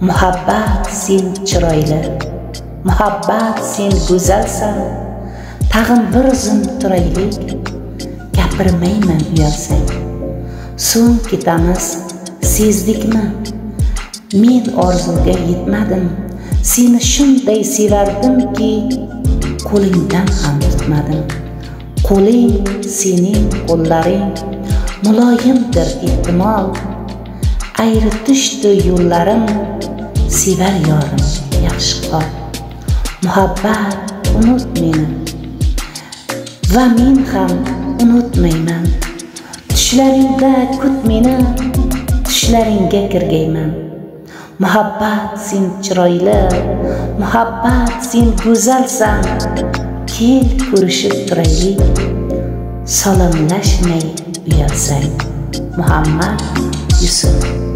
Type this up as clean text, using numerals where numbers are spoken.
Muhabbat sen chiroyli, muhabbat sen go'zalsan. Tag'in bir zum turaylik, gapirmayman uyalsang. So'ng ketamiz, sezdikmi? Men orzuga yetmadim. Seni shunday sevardimki, qo'lingdan ham tutmadim. Qo'ling sening qo'llaring, muloyimdir ehtimol. Ayri tushdi yo'llarim, sevar yorim yaxshi qol. Muhabbat unut meni va men ham unutmayman. Tushlaringda kut meni, tushlaringga kirgayman. Muhabbat sen chiroyli, muhabbat sen go'zalsan. Kel ko'rishib turaylik, salomlashmay uyalsang. Muhammad Yusuf.